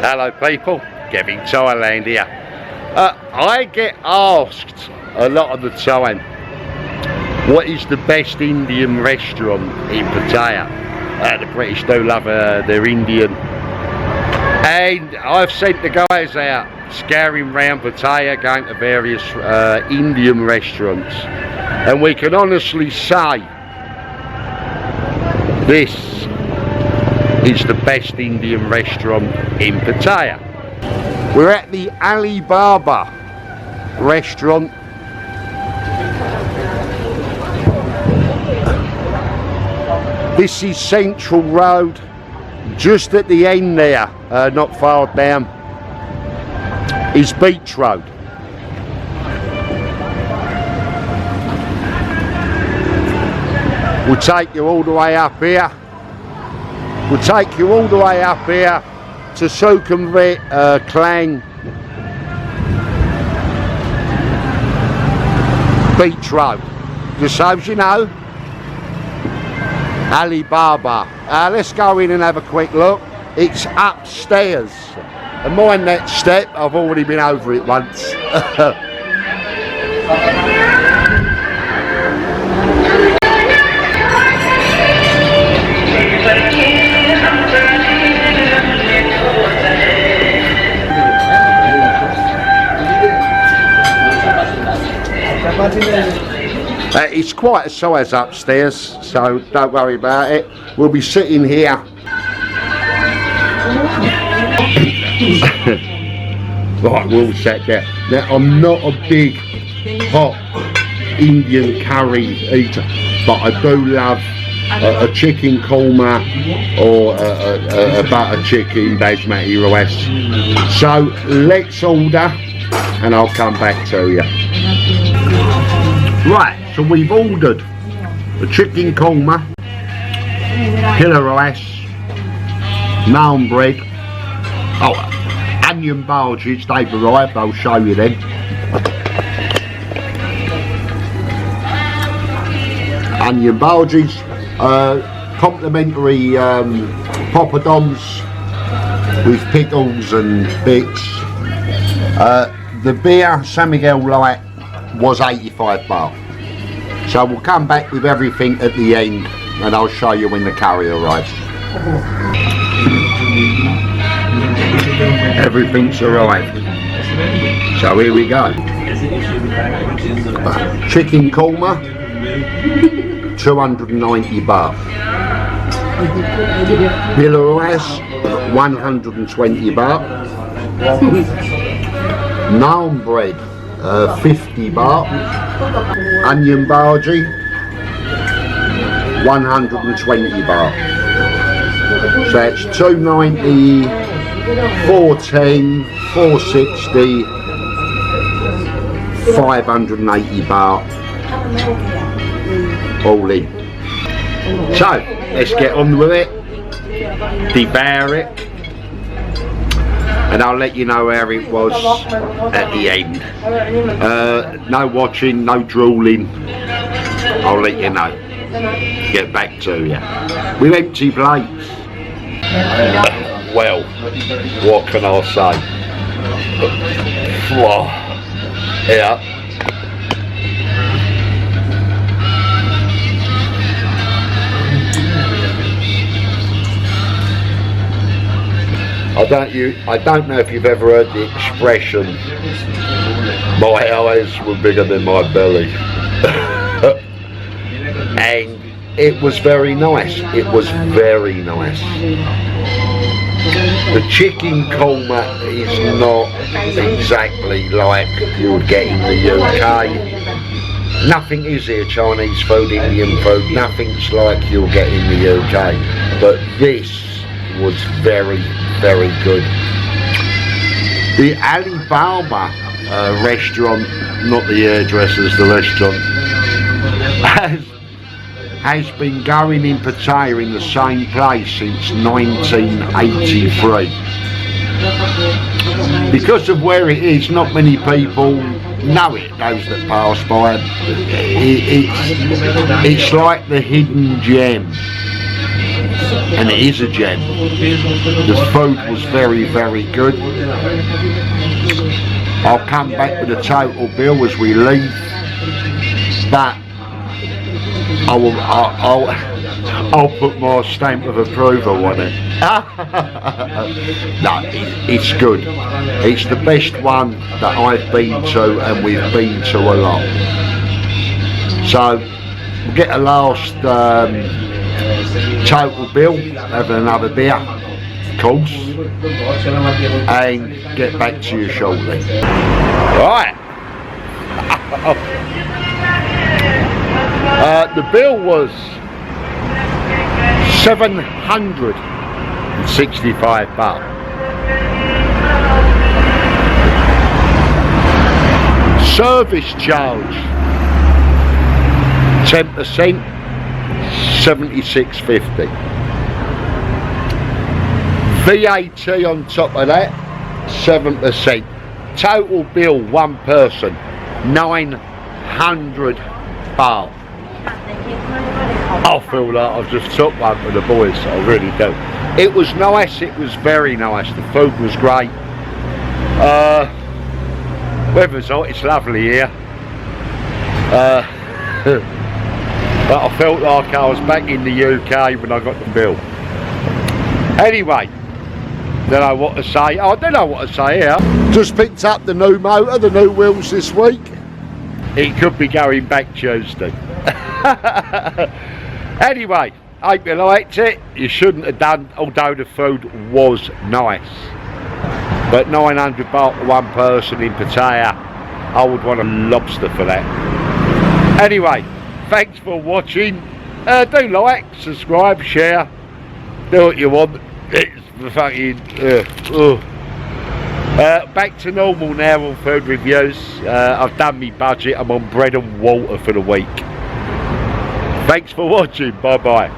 Hello people, Kev-In-Thailand here. I get asked a lot of the time, what is the best Indian restaurant in Pattaya? The British do love their Indian. And I've sent the guys out scouring around Pattaya, going to various Indian restaurants. And we can honestly say, this is the best Indian restaurant in Pattaya. We're at the Alibaba restaurant. This is Central Road, just at the end there, not far down, is Beach Road. We'll take you all the way up here. We'll take you all the way up here to Sukhumvit Klang Beach Road. Just so as you know, Alibaba. Let's go in and have a quick look. It's upstairs. And mind that step, I've already been over it once. It's quite a size upstairs, so don't worry about it. We'll be sitting here. Right, we'll set there. Now, I'm not a big hot Indian curry eater, but I do love a chicken korma or a butter chicken basmati rice. So let's order and I'll come back to you. Right, so we've ordered a chicken korma, killer rice, naan bread, onion bhajis, they've arrived, I'll show you then. Onion bhajis, complimentary poppadoms with pickles and bits. The beer, San Miguel Light, was 85 baht. So we'll come back with everything at the end and I'll show you when the curry arrives. Everything's arrived. So here we go. Chicken korma, 290 baht. Killer rice, 120 baht. Naan bread, 50 baht. Onion bhaji, 120 baht. So that's 290, 410, 460, 580 baht, all in. So let's get on with it, devour it, and I'll let you know how it was at the end. No watching, no drooling. I'll let you know. Get back to you. With empty plates. Well, what can I say? Yeah. I don't know if you've ever heard the expression, my eyes were bigger than my belly. And it was very nice. It was very nice. The chicken korma is not exactly like you would get in the UK. Nothing is here Chinese food, Indian food, nothing's like you'll get in the UK. But this was very, very good. The Alibaba restaurant, not the hairdressers, the restaurant, has been going in Pattaya in the same place since 1983. Because of where it is, not many people know it, those that pass by. It's like the hidden gem. and it is a gem. The food was very, very good. I'll come back with the total bill as we leave, but I'll put my stamp of approval on it. No, it's good. It's the best one that I've been to, and we've been to a lot. So we'll get a last total bill, have another beer, of course, and get back to you shortly. Right. The bill was £765. Service charge 10%, £76.50. VAT on top of that, 7%. Total bill, one person, 900 baht. I feel like I've just took one for the boys, I really do. It was nice, it was very nice, the food was great. Weather's hot, it's lovely here. But I felt like I was back in the UK when I got the bill. Anyway, don't know what to say. I don't know what to say here. Just picked up the new motor, the new wheels this week. It could be going back Tuesday. Anyway, hope you liked it. You shouldn't have done, although the food was nice. But 900 baht for one person in Pattaya, I would want a lobster for that. Anyway, thanks for watching. Do like, subscribe, share, do what you want. It's fucking back to normal now on food reviews. I've done my budget. I'm on bread and water for the week. Thanks for watching. Bye bye.